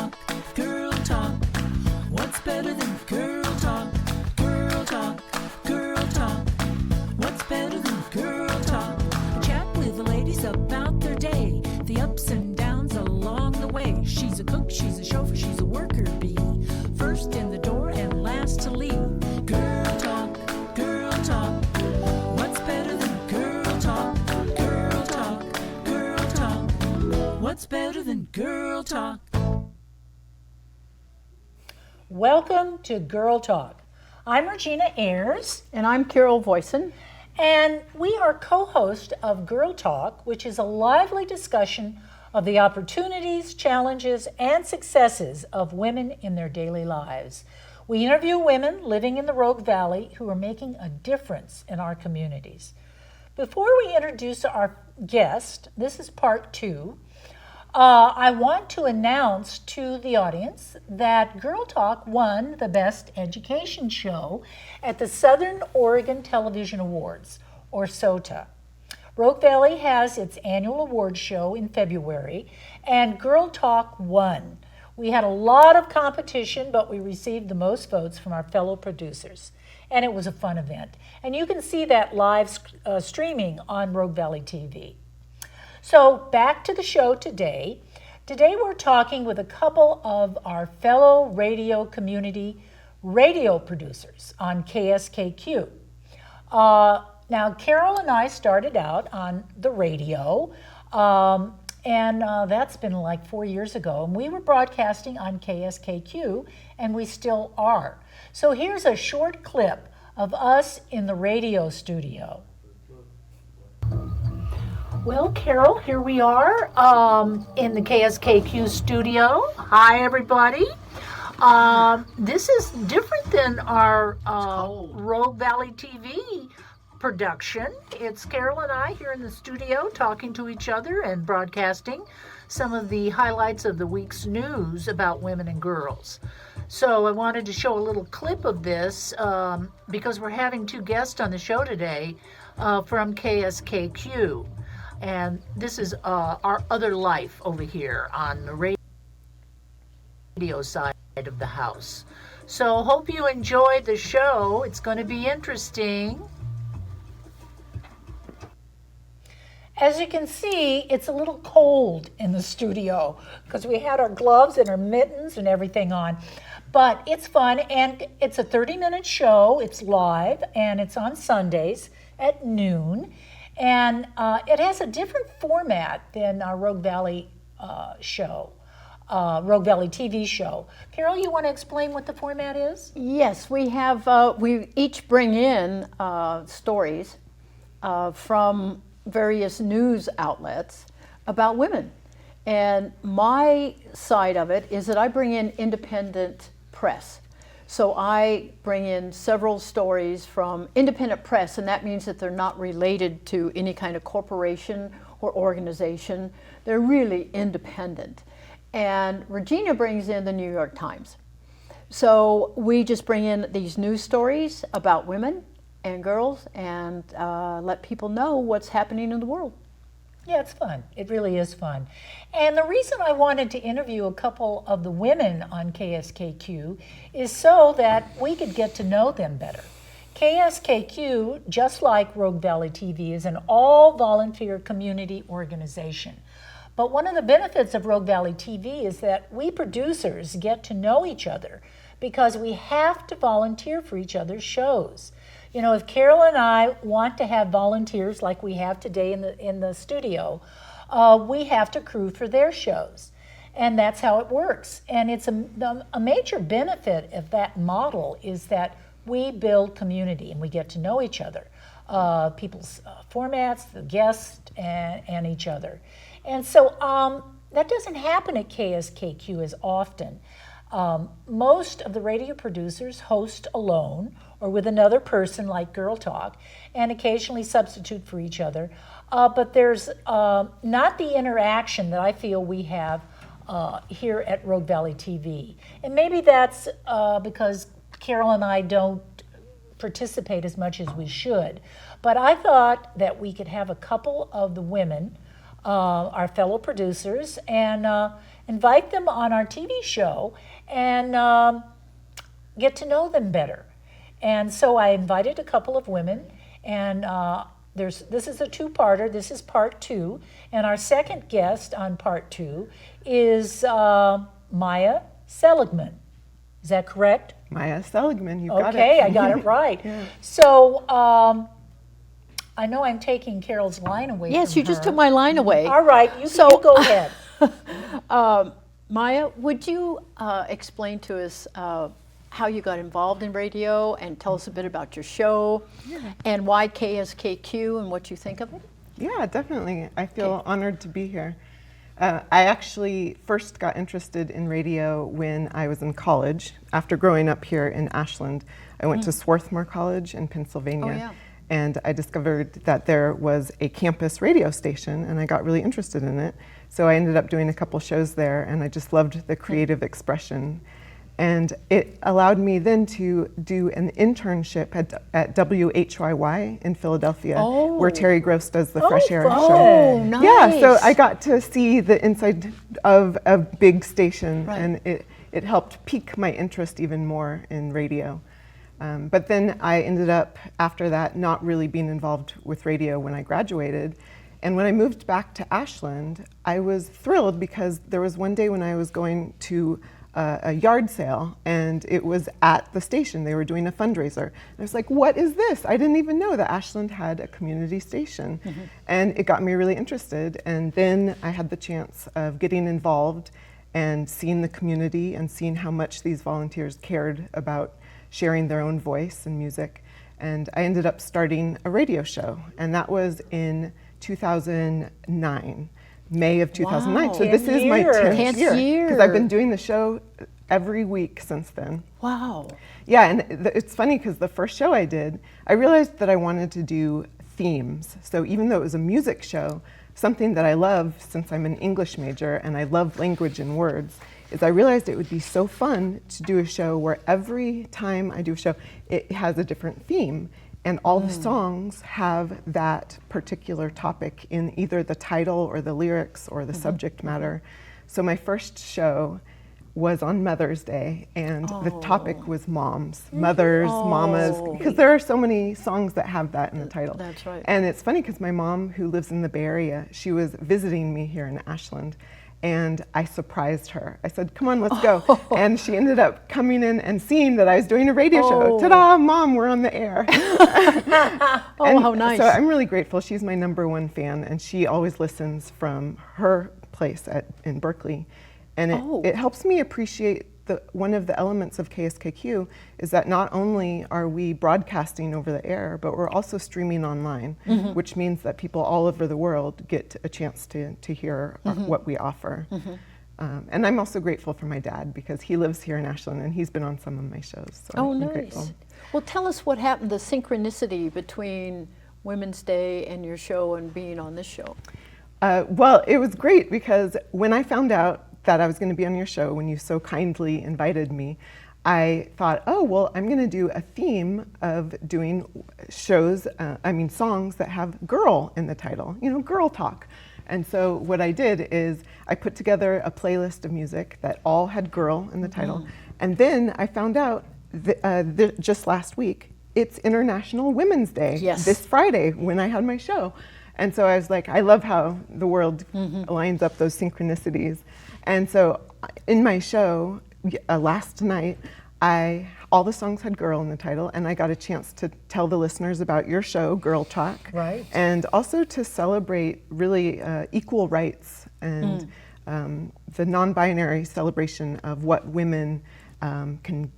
talk, girl talk. What's better than girl talk? Girl talk, girl talk. What's better than girl talk? A chat with the ladies about their day, the ups and downs along the way. She's a cook, she's a chauffeur, she's a worker bee. First in the door and last to leave. Girl talk, girl talk. What's better than girl talk? Girl talk, girl talk. What's better than girl talk? Welcome to Girl Talk. I'm Regina Ayars. And I'm Carol Voisin. And we are co-hosts of Girl Talk, which is a lively discussion of the opportunities, challenges, and successes of women in their daily lives. We interview women living in the Rogue Valley who are making a difference in our communities. Before we introduce our guest, this is part 2, I want to announce to the audience that Girl Talk won the Best Education Show at the Southern Oregon Television Awards, or SOTA. Rogue Valley has its annual award show in February, and Girl Talk won. We had a lot of competition, but we received the most votes from our fellow producers, and it was a fun event. And you can see that live streaming on Rogue Valley TV. So back to the show today. Today we're talking with a couple of our fellow radio community radio producers on KSKQ. Now Carol and I started out on the radio, and that's been like 4 years ago. And we were broadcasting on KSKQ, and we still are. So here's a short clip of us in the radio studio. Well, Carol, here we are in the KSKQ studio. Hi, everybody. This is different than our Rogue Valley TV production. It's Carol and I here in the studio talking to each other and broadcasting some of the highlights of the week's news about women and girls. So I wanted to show a little clip of this because we're having 2 guests on the show today from KSKQ. And this is our other life over here on the radio side of the house. So hope you enjoyed the show. It's going to be interesting. As you can see, it's a little cold in the studio because we had our gloves and our mittens and everything on. But it's fun, and it's a 30-minute show. It's live, and it's on Sundays at noon. And it has a different format than our Rogue Valley show, Rogue Valley TV show. Carol, you want to explain what the format is? Yes, we have. We each bring in stories from various news outlets about women, and my side of it is that I bring in independent press. So I bring in several stories from independent press, and that means that they're not related to any kind of corporation or organization. They're really independent. And Regina brings in the New York Times. So we just bring in these news stories about women and girls and let people know what's happening in the world. Yeah, it's fun. It really is fun. And the reason I wanted to interview a couple of the women on KSKQ is so that we could get to know them better. KSKQ, just like Rogue Valley TV, is an all-volunteer community organization. But one of the benefits of Rogue Valley TV is that we producers get to know each other because we have to volunteer for each other's shows. You know, if Carol and I want to have volunteers like we have today in the studio, we have to crew for their shows. And that's how it works. And it's a major benefit of that model is that we build community and we get to know each other, people's formats, the guests, and each other. And so that doesn't happen at KSKQ as often. Most of the radio producers host alone or with another person like Girl Talk and occasionally substitute for each other. But there's not the interaction that I feel we have here at Rogue Valley TV. And maybe that's because Carol and I don't participate as much as we should. But I thought that we could have a couple of the women our fellow producers and invite them on our TV show and get to know them better. And so I invited a couple of women, and this is a two-parter. This is part 2, and our second guest on part 2 is Maya Seligman. Is that correct? Maya Seligman, you got it. Okay, I got it right. Yeah. So I know I'm taking Carol's line away Yes, from you just her. took my line away. All right, you go ahead. Maya, would you explain to us how you got involved in radio and tell us a bit about your show and why KSKQ and what you think of it? Yeah, definitely. I feel honored to be here. I actually first got interested in radio when I was in college. After growing up here in Ashland, I went to Swarthmore College in Pennsylvania. Oh, yeah. And I discovered that there was a campus radio station, and I got really interested in it. So I ended up doing a couple shows there, and I just loved the creative expression. And it allowed me then to do an internship at WHYY in Philadelphia, where Terry Gross does the Fresh Air fun. show. Oh, nice. Yeah, so I got to see the inside of a big station, Right. and it helped pique my interest even more in radio. But then I ended up, after that, not really being involved with radio when I graduated. And when I moved back to Ashland, I was thrilled because there was one day when I was going to a yard sale, and it was at the station. They were doing a fundraiser. And I was like, what is this? I didn't even know that Ashland had a community station. And it got me really interested. And then I had the chance of getting involved and seeing the community and seeing how much these volunteers cared about sharing their own voice and music. And I ended up starting a radio show, and that was in 2009. May of 2009. Wow. So this is my 10th 10th year. year. Because I've been doing the show every week since then. Wow. Yeah, and it's funny because the first show I did, I realized that I wanted to do themes. So even though it was a music show, something that I love since I'm an English major and I love language and words, is I realized it would be so fun to do a show where every time I do a show, it has a different theme. And all the songs have that particular topic in either the title or the lyrics or the subject matter. So my first show was on Mother's Day, and the topic was moms, mothers, mamas, because there are so many songs that have that in the title. That's right. And it's funny because my mom, who lives in the Bay Area, she was visiting me here in Ashland. And I surprised her. I said, come on, let's go. And she ended up coming in and seeing that I was doing a radio show. Ta-da, Mom, we're on the air. How nice. So I'm really grateful. She's my #1 fan, and she always listens from her place in Berkeley. And it helps me appreciate one of the elements of KSKQ is that not only are we broadcasting over the air, but we're also streaming online, which means that people all over the world get a chance to hear what we offer. And I'm also grateful for my dad because he lives here in Ashland and he's been on some of my shows. So I'm nice. grateful. Well, tell us what happened, the synchronicity between Women's Day and your show and being on this show. Well, it was great because when I found out that I was going to be on your show, when you so kindly invited me, I thought, oh, well, I'm going to do a theme of doing shows, songs that have girl in the title, girl talk. And so what I did is I put together a playlist of music that all had girl in the title. And then I found out just last week, it's International Women's Day this Friday when I had my show. And so I was like, I love how the world lines up those synchronicities. And so in my show last night, all the songs had girl in the title, and I got a chance to tell the listeners about your show, Girl Talk. Right. And also to celebrate really equal rights and the non-binary celebration of what women can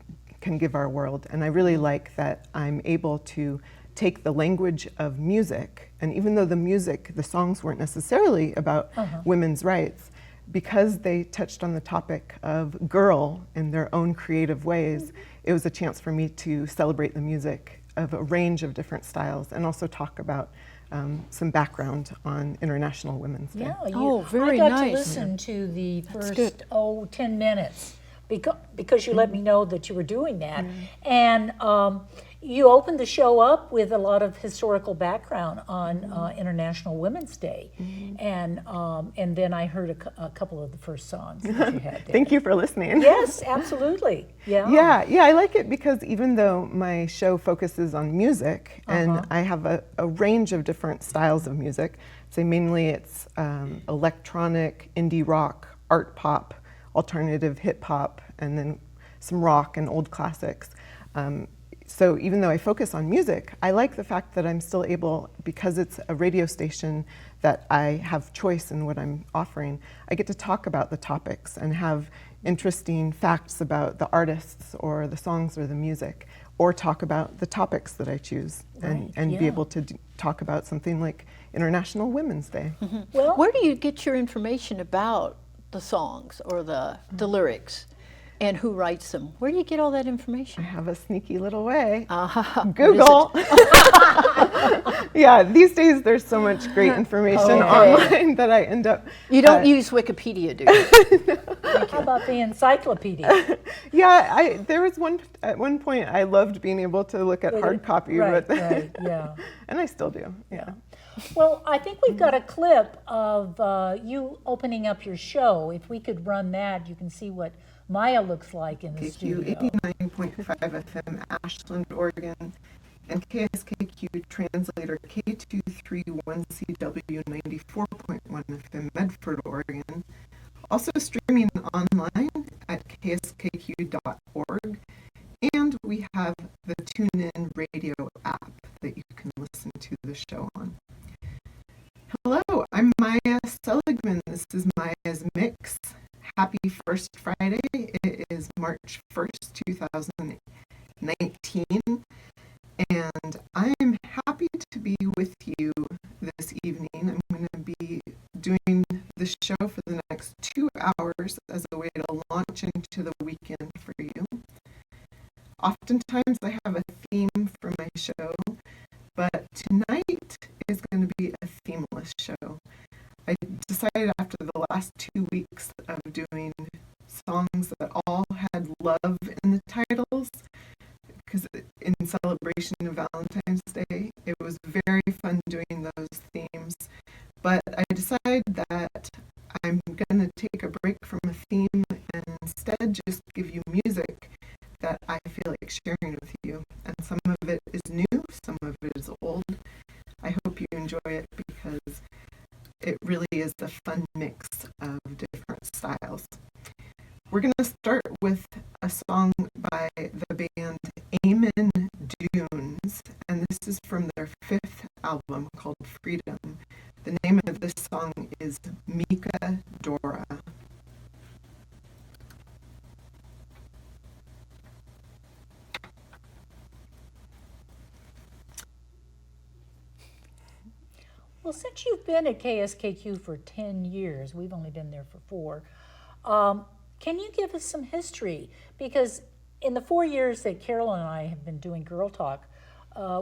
give our world. And I really like that I'm able to take the language of music, and even though the songs weren't necessarily about women's rights, because they touched on the topic of girl in their own creative ways, it was a chance for me to celebrate the music of a range of different styles and also talk about some background on International Women's Day. Yeah, very I got nice. to listen to the That's first 10 minutes because you let me know that you were doing that. And you opened the show up with a lot of historical background on International Women's Day. And then I heard a couple of the first songs that you had there. Thank you for listening. Yes, absolutely. Yeah. Yeah, I like it because even though my show focuses on music, and I have a range of different styles of music, say mainly it's electronic, indie rock, art pop, alternative hip hop, and then some rock and old classics. So even though I focus on music, I like the fact that I'm still able, because it's a radio station that I have choice in what I'm offering, I get to talk about the topics and have interesting facts about the artists or the songs or the music, or talk about the topics that I choose, and be able to talk about something like International Women's Day. Well, where do you get your information about the songs or the lyrics? And who writes them? Where do you get all that information? I have a sneaky little way. Google. Yeah, these days there's so much great information online that I end up... You don't use Wikipedia, do you? How about the encyclopedia? Yeah, there was at one point I loved being able to look at hard copy. Right, yeah. And I still do, yeah. Well, I think we've got a clip of you opening up your show. If we could run that, you can see what Maya looks like in the studio. 89.5 FM, Ashland, Oregon, and KSKQ translator K231CW 94.1 FM, Medford, Oregon. Also streaming online at kskq.org, and we have the TuneIn Radio app that you can listen to the show on. Hello, I'm Maya Seligman. This is Maya's Mix. Happy First Friday. It is March 1st, 2019, and I'm happy to be with you this evening. I'm going to be doing the show for the next 2 hours as a way to launch into the weekend for you. Oftentimes I have a theme for my show, but tonight is going to be a themeless show. I decided after the last 2 weeks of doing songs that all had love in the titles, because in celebration of Valentine's Day, it was very fun doing those themes. But I decided that I'm going to take a break from a theme and instead just give you music that I feel like sharing with you. And some of it is new, some of it is old. I hope you enjoy it because it really is a fun mix of different styles. We're going to start with a song by the band Amen Dunes, and this is from their 5th album called Freedom. The name of this song is Mika Dora. Well, since you've been at KSKQ for 10 years, we've only been there for 4, can you give us some history? Because in the 4 years that Carol and I have been doing Girl Talk,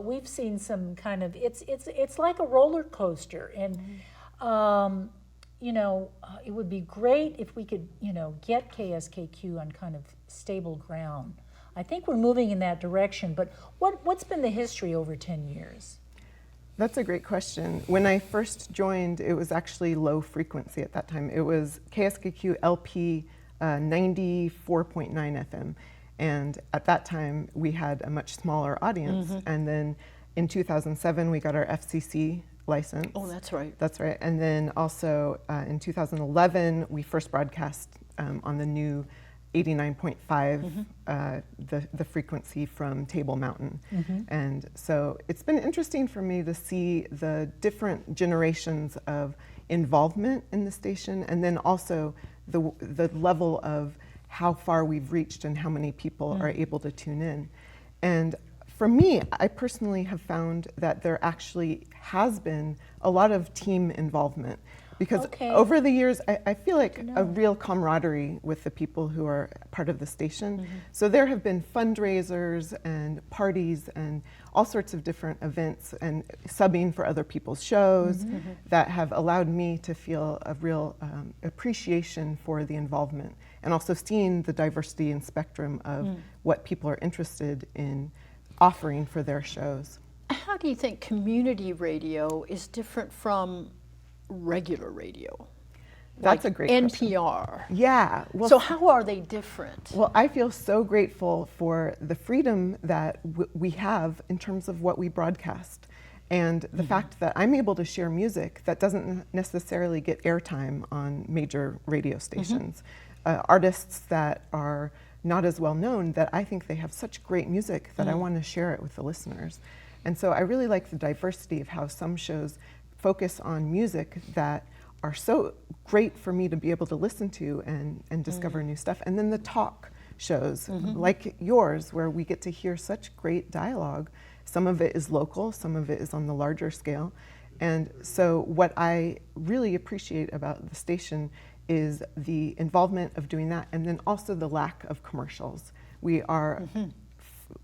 we've seen some kind of, it's like a roller coaster. And, it would be great if we could, get KSKQ on kind of stable ground. I think we're moving in that direction, but what's been the history over 10 years? That's a great question. When I first joined, it was actually low frequency at that time. It was KSKQ LP 94.9 FM. And at that time, we had a much smaller audience. And then in 2007, we got our FCC license. Oh, that's right. That's right. And then also in 2011, we first broadcast on the new 89.5, the frequency from Table Mountain. And so it's been interesting for me to see the different generations of involvement in the station, and then also the level of how far we've reached and how many people are able to tune in. And for me, I personally have found that there actually has been a lot of team involvement. Because Okay. over the years, I feel like a real camaraderie with the people who are part of the station. So there have been fundraisers and parties and all sorts of different events and subbing for other people's shows that have allowed me to feel a real appreciation for the involvement, and also seeing the diversity and spectrum of what people are interested in offering for their shows. How do you think community radio is different from regular radio? That's like a great question. NPR. Yeah. Well, So how are they different? well, I feel so grateful for the freedom that we have in terms of what we broadcast, and the fact that I'm able to share music that doesn't necessarily get airtime on major radio stations. Artists that are not as well known, that I think they have such great music that I want to share it with the listeners. And so I really like the diversity of how some shows focus on music that are so great for me to be able to listen to and discover new stuff. And then the talk shows like yours, where we get to hear such great dialogue. Some of it is local, some of it is on the larger scale. And so what I really appreciate about the station is the involvement of doing that, and then also the lack of commercials. We are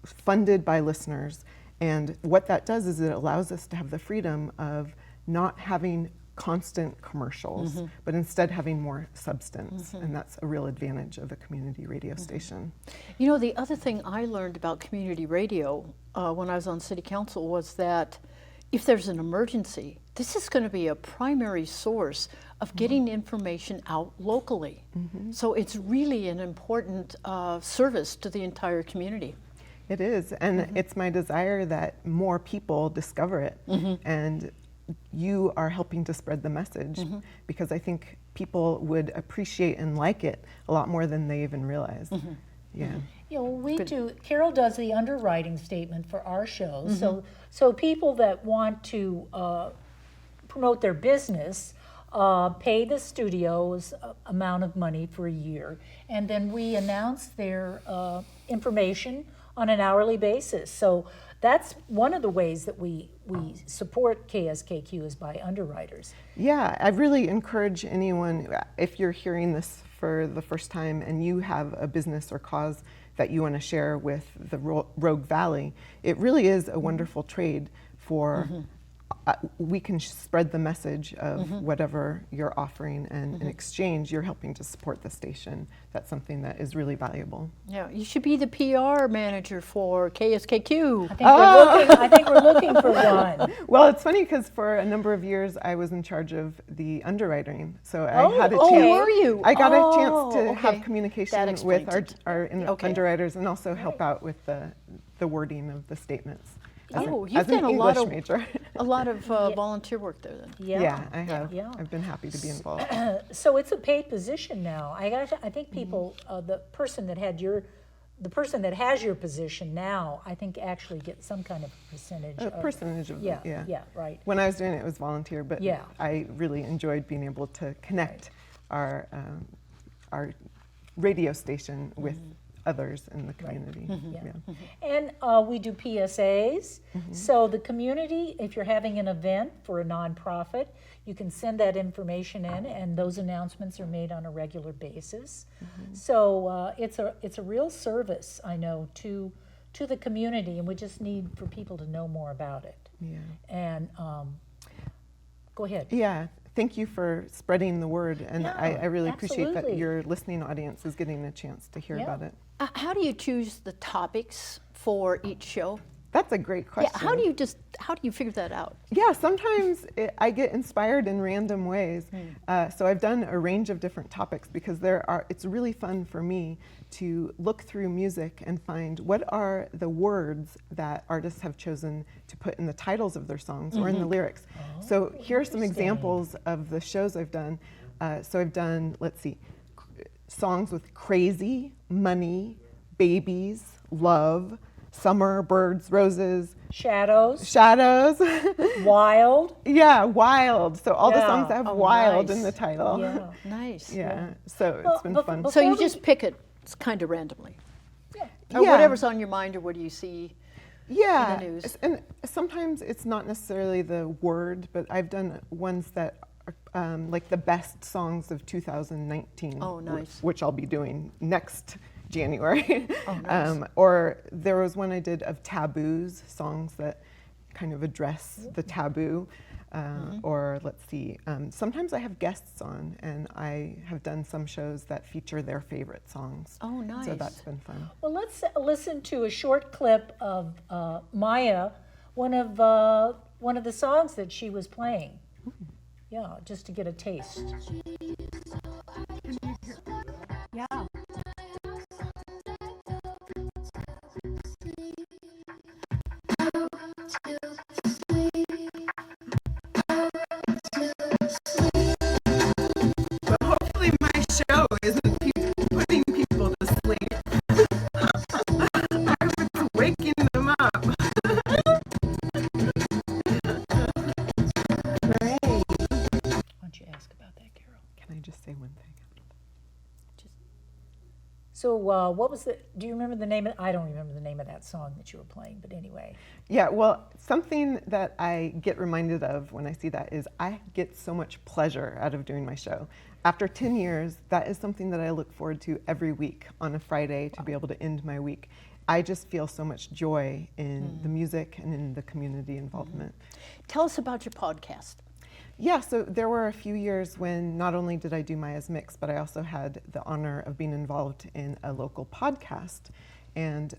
funded by listeners, and what that does is it allows us to have the freedom of not having constant commercials, but instead having more substance, and that's a real advantage of a community radio station. You know, the other thing I learned about community radio when I was on city council was that if there's an emergency, this is going to be a primary source of getting information out locally. So it's really an important service to the entire community. It is, and it's my desire that more people discover it, and you are helping to spread the message, because I think people would appreciate and like it a lot more than they even realize. Yeah. Yeah, well, we do. Carol does the underwriting statement for our shows. So people that want to promote their business pay the studios amount of money for a year, and then we announce their information on an hourly basis. So that's one of the ways that we support KSKQ is by underwriters. Yeah, I really encourage anyone, if you're hearing this for the first time and you have a business or cause that you want to share with the Rogue Valley, it really is a wonderful trade for, we can spread the message of whatever you're offering, and in exchange, you're helping to support the station. That's something that is really valuable. Yeah, you should be the PR manager for KSKQ. I think we're looking for one. Well, it's funny because for a number of years I was in charge of the underwriting, so I had a chance. Oh, were you? I got a chance to have That communication explains with it. our underwriters, and also help out with the wording of the statements. As You've an done English major. a lot of volunteer work there then. Yeah, I have. Yeah. I've been happy to be involved. So it's a paid position now. I think people, the person that has your position now, I think actually gets some kind of percentage. A percentage of Yeah, it, yeah, right. When I was doing it, it was volunteer, but Yeah. I really enjoyed being able to connect our radio station with others in the community. Yeah. And we do PSAs. So the community, if you're having an event for a nonprofit, you can send that information in, and those announcements are made on a regular basis. So it's a real service, I know, to the community, and we just need for people to know more about it. Yeah. And go ahead. Yeah. Thank you for spreading the word, and Yeah, I really appreciate that absolutely. your listening audience is getting a chance to hear Yeah. about it. How do you choose the topics for each show? That's a great question. Yeah, how do you figure that out? Yeah, sometimes I get inspired in random ways. So I've done a range of different topics because it's really fun for me to look through music and find what are the words that artists have chosen to put in the titles of their songs or in the lyrics. So here are some examples of the shows I've done. So I've done, let's see, songs with crazy, money, babies, love, summer, birds, roses, Shadows, wild. Yeah, wild. So all the Yeah. songs have Oh, wild nice. in the title. yeah. Nice. Yeah. So Well, it's been but- fun. but- So you Before we- just pick it kind of randomly. Yeah. Or Yeah. whatever's on your mind, or what do you see? Yeah, news. and sometimes it's not necessarily the word, but I've done ones that like the best songs of 2019. Oh, nice. Which I'll be doing next January. Oh, nice. Or there was one I did of taboos, songs that kind of address the taboo. Or let's see, sometimes I have guests on, and I have done some shows that feature their favorite songs. Oh, nice. So that's been fun. Well, let's listen to a short clip of Maya, one of the songs that she was playing. Yeah, just to get a taste. Yeah. But hopefully my show isn't putting people to sleep. I was waking them up. Great. Why don't you ask about that, Carol? Can I just say one thing? So what was do you remember the name I don't remember the name of that song that you were playing, but anyway. Yeah, well, something that I get reminded of when I see that is I get so much pleasure out of doing my show. After 10 years, that is something that I look forward to every week on a Friday to be able to end my week. I just feel so much joy in the music and in the community involvement. Tell us about your podcast. Yeah, so there were a few years when not only did I do Maya's Mix, but I also had the honor of being involved in a local podcast. And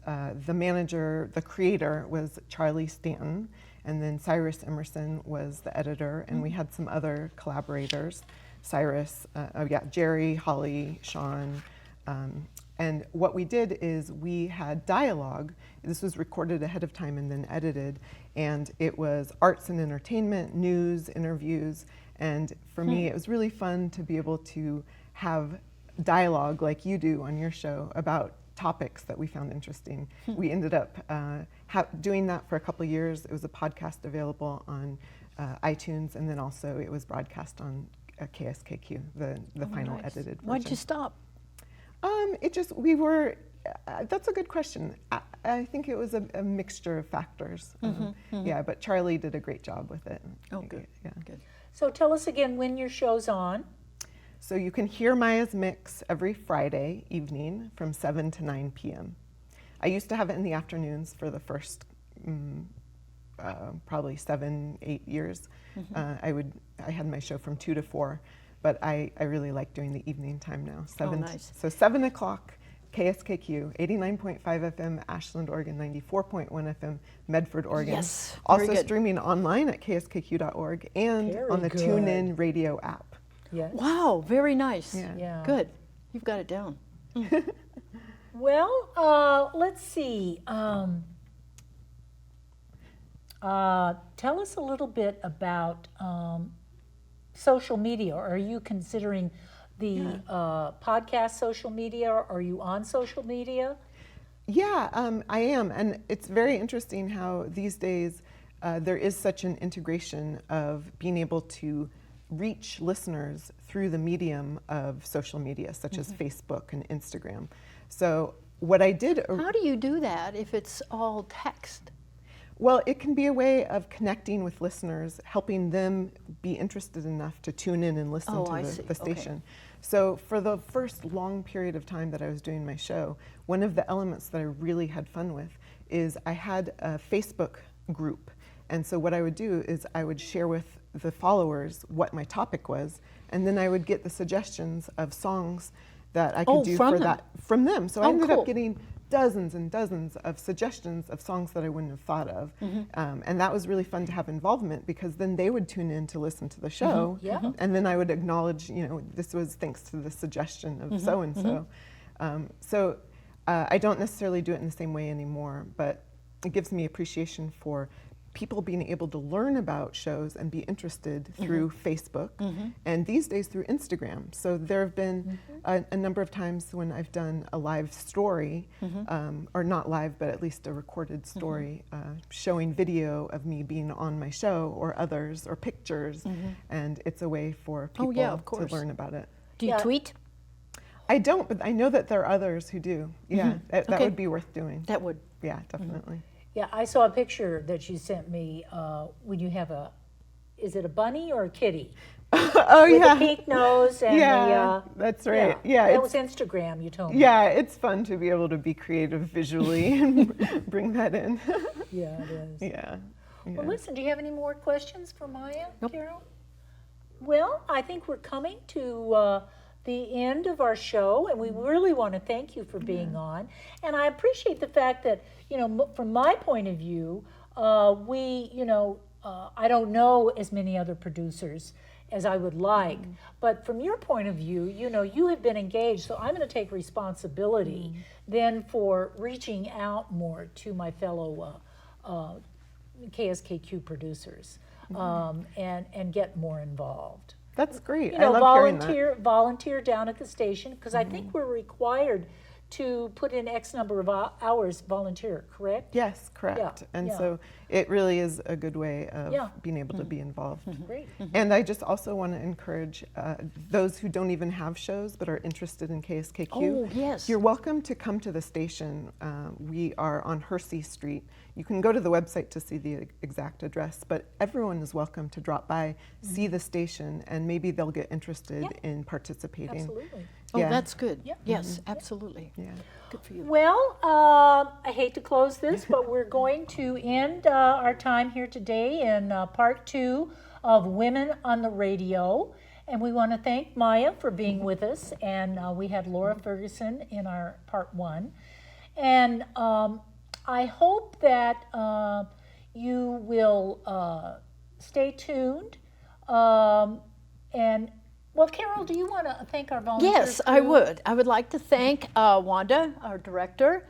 the manager, the creator, was Charlie Stanton, and then Cyrus Emerson was the editor, and we had some other collaborators, Cyrus, Jerry, Holly, Sean. And what we did is we had dialogue. This was recorded ahead of time and then edited. And it was arts and entertainment, news, interviews. And for me, it was really fun to be able to have dialogue like you do on your show about topics that we found interesting. We ended up doing that for a couple of years. It was a podcast available on iTunes, and then also it was broadcast on KSKQ, the final edited version. Why'd you stop? That's a good question. I think it was a mixture of factors. Yeah, but Charlie did a great job with it. Oh, good. Yeah. Good. So tell us again when your show's on. So you can hear Maya's Mix every Friday evening from 7 to 9 p.m. I used to have it in the afternoons for the first probably 7-8 years. I had my show from 2 to 4. But I really like doing the evening time now. Nice. So 7 o'clock, KSKQ, 89.5 FM, Ashland, Oregon, 94.1 FM, Medford, Oregon. Yes, Also very good. streaming online at kskq.org and Very on the good. TuneIn radio app. Yes. Wow, very nice. Yeah. Good. You've got it down. Well, let's see. Tell us a little bit about social media. Are you considering the podcast social media? Are you on social media? Yeah, I am. And it's very interesting how these days there is such an integration of being able to reach listeners through the medium of social media, such as Facebook and Instagram. So what I did... How do you do that if it's all text? Well, it can be a way of connecting with listeners, helping them be interested enough to tune in and listen to the station. Okay. So for the first long period of time that I was doing my show, one of the elements that I really had fun with is I had a Facebook group. And so what I would do is I would share with the followers what my topic was, and then I would get the suggestions of songs that I could do from for them. that from them. So I ended cool. up getting dozens and dozens of suggestions of songs that I wouldn't have thought of. And that was really fun to have involvement, because then they would tune in to listen to the show. Yeah. And then I would acknowledge, this was thanks to the suggestion of so-and-so. So I don't necessarily do it in the same way anymore, but it gives me appreciation for people being able to learn about shows and be interested through Facebook, and these days through Instagram. So there have been a number of times when I've done a live story, or not live, but at least a recorded story, showing video of me being on my show or others, or pictures, and it's a way for people to learn about it. Do you tweet? I don't, but I know that there are others who do. Yeah, that Okay. would be worth doing. That would. Yeah, definitely. Yeah, I saw a picture that you sent me when you have is it a bunny or a kitty? Oh, with yeah. the pink nose and Yeah, the. that's right. Yeah, that it's, was Instagram. You told me. yeah, it's fun to be able to be creative visually and bring that in. Yeah, it is. Yeah. Well, listen. Do you have any more questions for Maya, Nope. Carol? Well, I think we're coming to the end of our show, and we really want to thank you for being on. And I appreciate the fact that, from my point of view, I don't know as many other producers as I would like, but from your point of view, you have been engaged, so I'm going to take responsibility then for reaching out more to my fellow KSKQ producers and get more involved. That's great. I love hearing that. Volunteer down at the station, because I think we're required to put in X number of hours volunteer, correct? Yes, correct. Yeah, And yeah. so it really is a good way of Yeah. being able to be involved. Great. And I just also want to encourage those who don't even have shows but are interested in KSKQ. Oh, yes. You're welcome to come to the station. We are on Hersey Street. You can go to the website to see the exact address, but everyone is welcome to drop by, see the station, and maybe they'll get interested in participating. Absolutely. Oh, Yeah. that's good. Yeah. Yes, absolutely. Yeah. Good for you. Well, I hate to close this, but we're going to end our time here today in part 2 of Women on the Radio. And we want to thank Maya for being with us. And we had Laura Ferguson in our part 1. And I hope that you will stay tuned. Well, Carol, do you want to thank our volunteers? Yes, I would. I would like to thank Wanda, our director,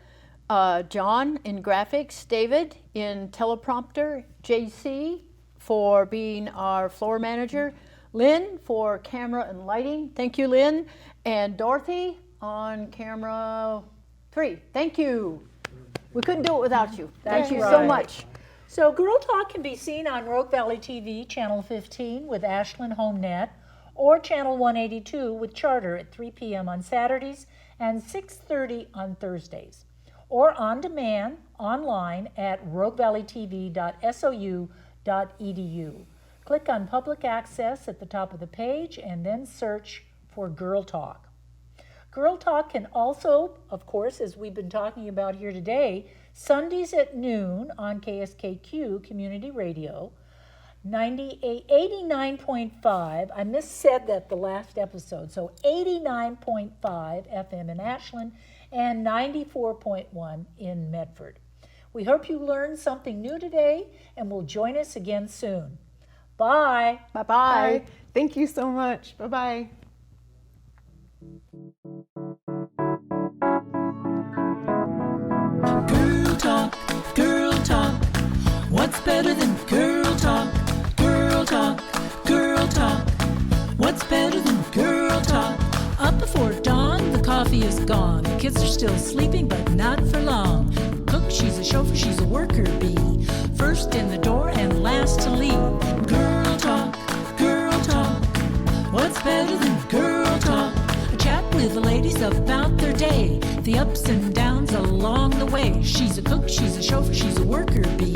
John in graphics, David in teleprompter, JC for being our floor manager, Lynn for camera and lighting. Thank you, Lynn. And Dorothy on camera 3. Thank you. We couldn't do it without you. That's Thank you so right. much. So Girl Talk can be seen on Rogue Valley TV, Channel 15 with Ashland HomeNet, or Channel 182 with Charter at 3 p.m. on Saturdays and 6:30 on Thursdays, or on demand online at roguevalleytv.sou.edu. Click on Public Access at the top of the page and then search for Girl Talk. Girl Talk can also, of course, as we've been talking about here today, Sundays at noon on KSKQ Community Radio, 89.5, I missaid that the last episode, so 89.5 FM in Ashland and 94.1 in Medford. We hope you learned something new today and will join us again soon. Bye. Bye-bye. Bye. Thank you so much. Bye-bye. Girl talk, girl talk. What's better than girl talk? Girl talk, girl talk. What's better than girl talk? Up before dawn, the coffee is gone. The kids are still sleeping, but not for long. Cook, she's a chauffeur, she's a worker bee. First in the door and last to leave. Girl talk, girl talk. What's better than girl talk? A chat with the ladies about their day, the ups and downs along the way. She's a cook, she's a chauffeur, she's a worker bee.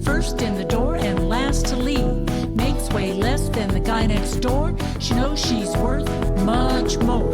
First in the door and last to leave. Makes way less than the guy next door. She knows she's worth much more.